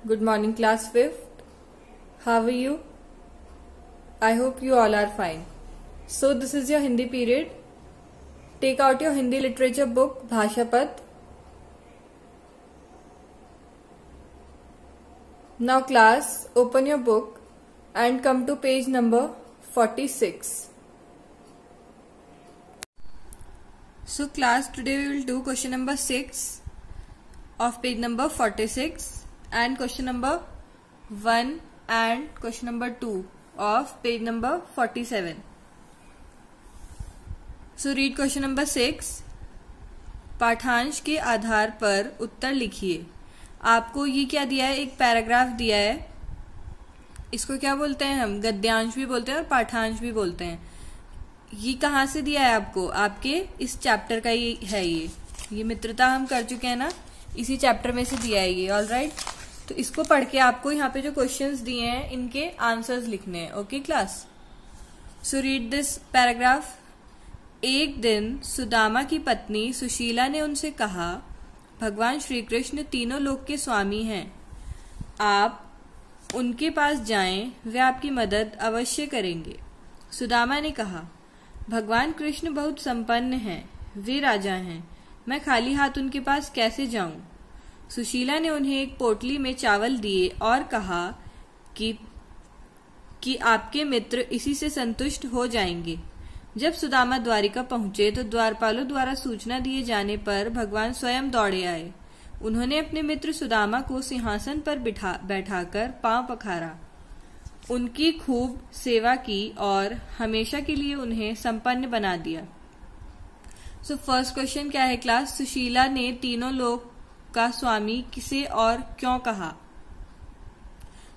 Good morning, class 5th. How are you? I hope you all are fine. So this is your Hindi period. Take out your Hindi literature book, Bhashapat. Now class, open your book and come to page number 46. So class, today we will do question number 6 of page number 46 and question number 1 and question number 2 of page number 47. So read question number 6. पाठांश के आधार पर उत्तर लिखिए. आपको ये क्या दिया है, एक paragraph दिया है. इसको क्या बोलते हैं हम, गद्यांश भी बोलते हैं और पाठांश भी बोलते हैं. ये कहाँ से दिया है आपको, आपके इस चैप्टर का ही है. ये मित्रता हम कर चुके हैं ना, इसी चैप्टर में से दिया है ये. ऑल राइट, तो इसको पढ़ के आपको यहाँ पे जो क्वेश्चंस दिए हैं इनके आंसर्स लिखने हैं. Okay class, so read this paragraph. एक दिन सुदामा की पत्नी सुशीला ने उनसे कहा, भगवान श्री कृष्ण तीनों लोक के स्वामी हैं. आप उनके पास जाएं, वे आपकी मदद अवश्य करेंगे. सुदामा ने कहा, भगवान कृष्ण बहुत संपन्न हैं, वे राजा हैं, मैं खाली हाथ उनके पास कैसे जाऊं. सुशीला ने उन्हें एक पोटली में चावल दिए और कहा कि आपके मित्र इसी से संतुष्ट हो जाएंगे. जब सुदामा द्वारिका पहुंचे तो द्वारपालों द्वारा सूचना दिए जाने पर भगवान स्वयं दौड़े आए. उन्होंने अपने मित्र सुदामा को सिंहासन पर बैठाकर पांव पखारा, उनकी खूब सेवा की और हमेशा के लिए उन्हें संपन्न बना दिया. सो फर्स्ट क्वेश्चन क्या है क्लास, सुशीला ने तीनों लोक का स्वामी किसे और क्यों कहा.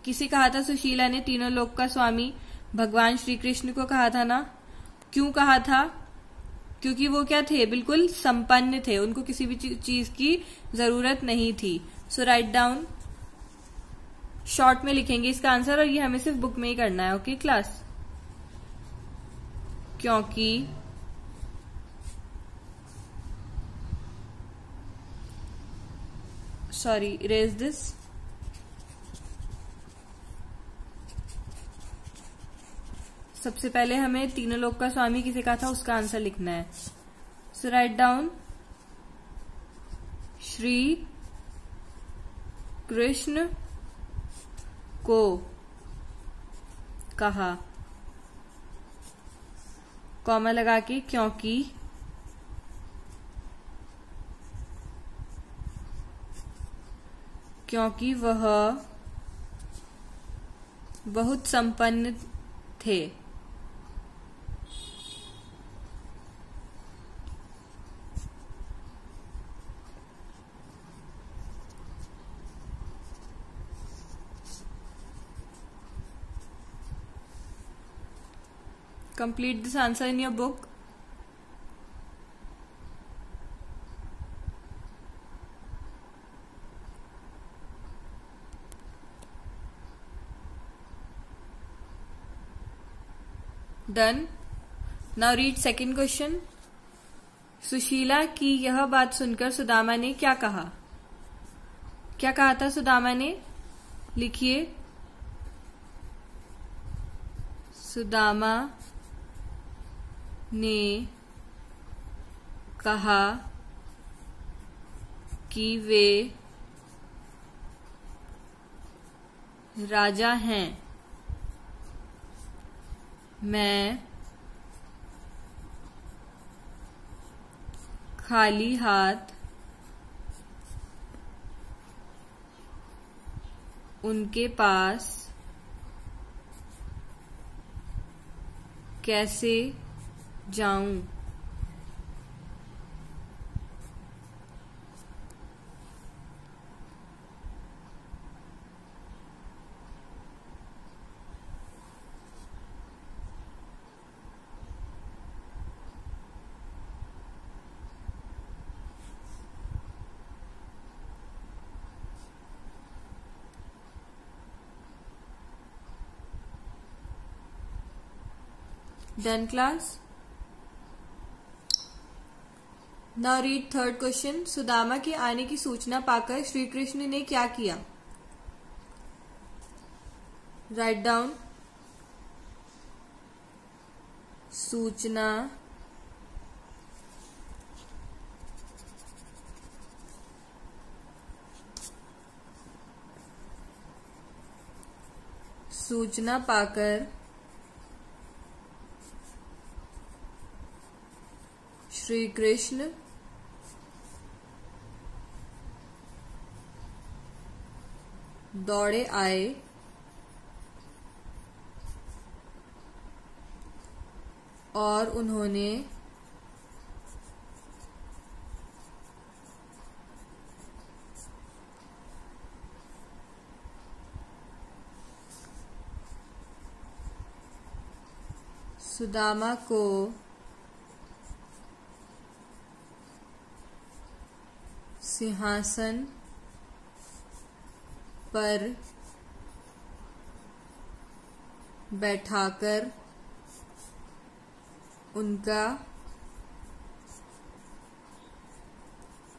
किसे कहा था सुशीला ने तीनों लोक का स्वामी, भगवान श्री कृष्ण को कहा था ना. क्यों कहा था, क्योंकि वो क्या थे, बिल्कुल संपन्न थे, उनको किसी भी चीज की जरूरत नहीं थी. सो राइट डाउन, शॉर्ट में लिखेंगे इसका आंसर और ये हमें सिर्फ बुक में ही करना है. ओके क्लास, क्योंकि सॉरी इरेज दिस. सबसे पहले हमें तीनों लोक का स्वामी किसे कहा था उसका आंसर लिखना है. सो राइट डाउन, श्री कृष्ण को कहा, कॉमा लगा के, क्योंकि वह बहुत संपन्न थे. Complete this answer in your book. Done. Now read second question. Sushila की यह बात सुनकर सुदामा ने क्या कहा. क्या कहा था सुदामा ने, लिखिए. सुदामा ने कहा कि वे राजा हैं, मैं खाली हाथ उनके पास कैसे जाऊं. Done class. Now read third question. Sudama के आने की सूचना पाकर श्री कृष्ण ने क्या किया. राइट डाउन सूचना सूचना पाकर श्री कृष्ण दौड़े आए और उन्होंने सुदामा को सिंहासन पर बैठाकर उनका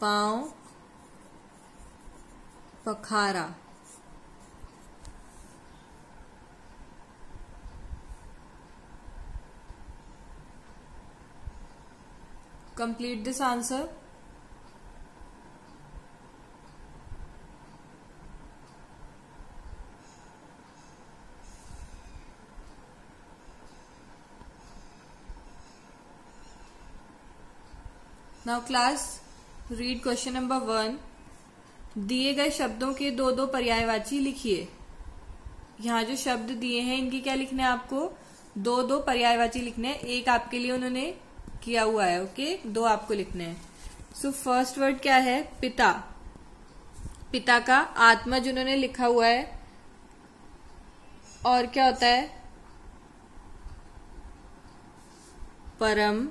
पांव पखारा। Complete this answer. Now class, read question number 1. दिए गए शब्दों के दो दो पर्यायवाची लिखिए। यहाँ जो शब्द दिए हैं इनके क्या लिखने हैं आपको? दो दो पर्यायवाची लिखने हैं। एक आपके लिए उन्होंने किया हुआ है, ओके, दो आपको लिखने हैं। सो फर्स्ट वर्ड क्या है? पिता। पिता का आत्मा जिन्होंने लिखा हुआ है, और क्या होता है? परम,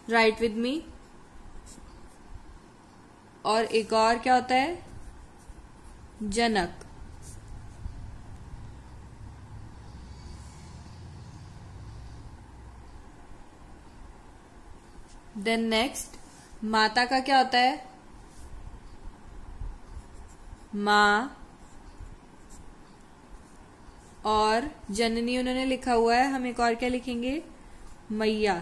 राइट विद मी। और एक और क्या होता है? जनक। देन नेक्स्ट, माता का क्या होता है? माँ। और जननी उन्होंने लिखा हुआ है, हम एक और क्या लिखेंगे? मैया।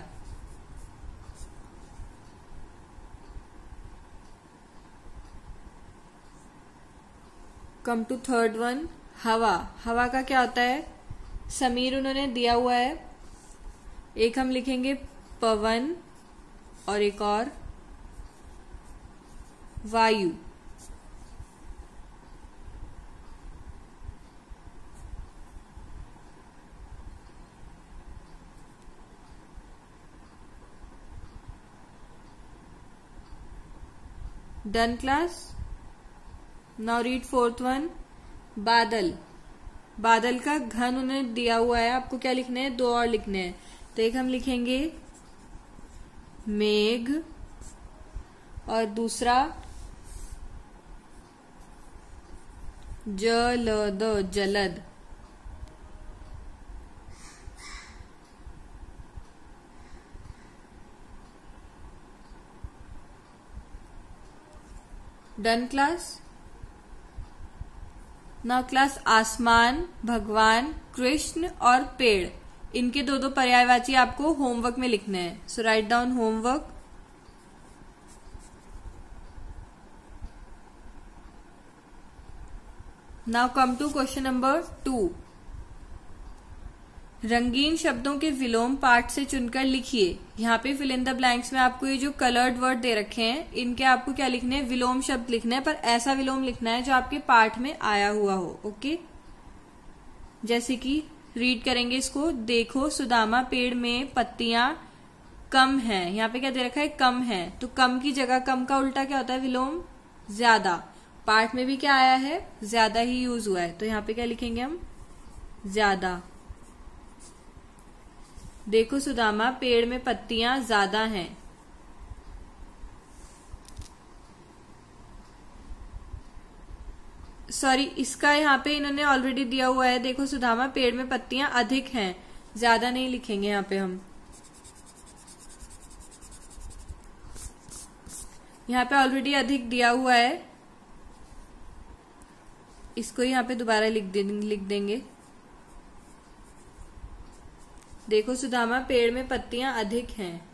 कम टू थर्ड वन, हवा। हवा का क्या होता है? समीर उन्होंने दिया हुआ है, एक हम लिखेंगे पवन और एक और वायु। Done class. Now read fourth one, बादल। बादल का घन उन्हें दिया हुआ है, आपको क्या लिखने हैं? दो और लिखने हैं। तो एक हम लिखेंगे मेघ और दूसरा जलद, जलद। Done class. नाउ क्लास, आसमान, भगवान, कृष्ण और पेड़, इनके दो दो पर्यायवाची आपको होमवर्क में लिखने हैं। So write down homework. Now come to question number 2। रंगीन शब्दों के विलोम पाठ से चुनकर लिखिए। यहाँ पे फिल इन द ब्लैंक्स में आपको ये जो कलर्ड वर्ड दे रखे हैं, इनके आपको क्या लिखने हैं? विलोम शब्द लिखने हैं, पर ऐसा विलोम लिखना है जो आपके पाठ में आया हुआ हो, ओके। जैसे कि रीड करेंगे इसको। देखो सुदामा, पेड़ में पत्तियां कम हैं। यहाँ पे क्या दे रखा है? कम है। तो कम की जगह कम का उल्टा क्या होता है? विलोम ज्यादा। पाठ में भी क्या आया है? ज्यादा ही यूज हुआ है, तो यहाँ पे क्या लिखेंगे हम? ज्यादा। देखो सुदामा, पेड़ में पत्तियां ज्यादा हैं। सॉरी, इसका यहाँ पे इन्होंने ऑलरेडी दिया हुआ है। देखो सुदामा, पेड़ में पत्तियां अधिक हैं, ज्यादा नहीं लिखेंगे यहाँ पे हम। यहाँ पे ऑलरेडी अधिक दिया हुआ है, इसको यहाँ पे दोबारा लिख देंगे। देखो सुदामा, पेड़ में पत्तियां अधिक हैं।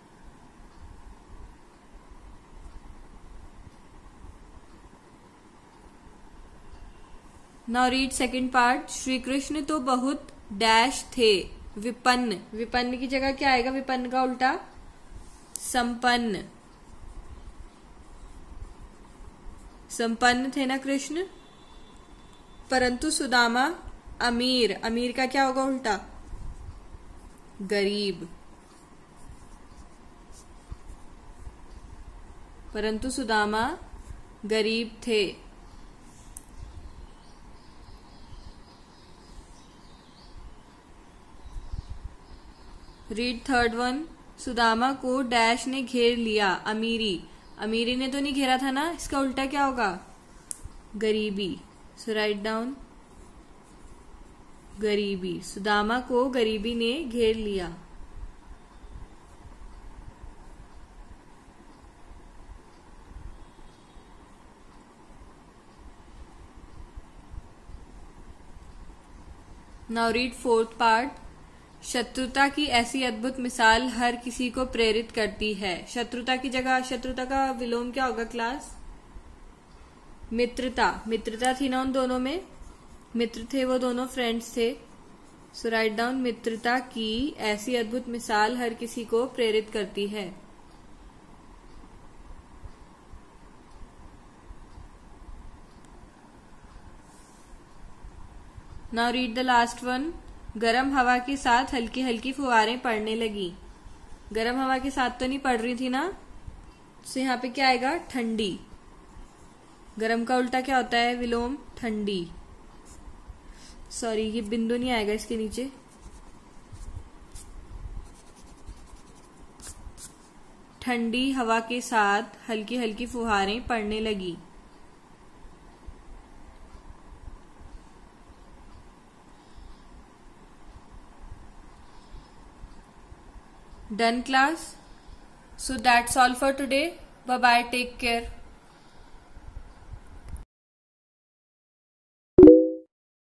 Now read second part. Shri Krishna तो बहुत डैश थे विपन्न। विपन्न की जगह क्या आएगा? विपन्न का उल्टा संपन्न। संपन्न थे ना कृष्ण। परंतु सुदामा अमीर। अमीर का क्या होगा उल्टा? गरीब। परंतु सुदामा गरीब थे। Read third one. सुदामा को डैश ने घेर लिया। अमीरी। अमीरी ने तो नहीं घेरा था ना, इसका उल्टा क्या होगा? गरीबी। सो राइट डाउन गरीबी। सुदामा को गरीबी ने घेर लिया। Now read fourth part. शत्रुता की ऐसी अद्भुत मिसाल हर किसी को प्रेरित करती है। शत्रुता की जगह, शत्रुता का विलोम क्या होगा क्लास? मित्रता। मित्रता थी ना उन दोनों में, मित्र थे वो दोनों, फ्रेंड्स थे। सो राइट डाउन मित्रता की ऐसी अद्भुत मिसाल हर किसी को प्रेरित करती है। Now read the last one. गर्म हवा के साथ हल्की हल्की फुहारें पड़ने लगी। गर्म हवा के साथ तो नहीं पड़ रही थी ना, तो यहाँ पे क्या आएगा? ठंडी। गर्म का उल्टा क्या होता है? विलोम ठंडी। सॉरी, ये बिंदु नहीं आएगा इसके नीचे। ठंडी हवा के साथ हल्की हल्की फुहारें पड़ने लगी। Done class? So that's all for today. Bye bye. Take care.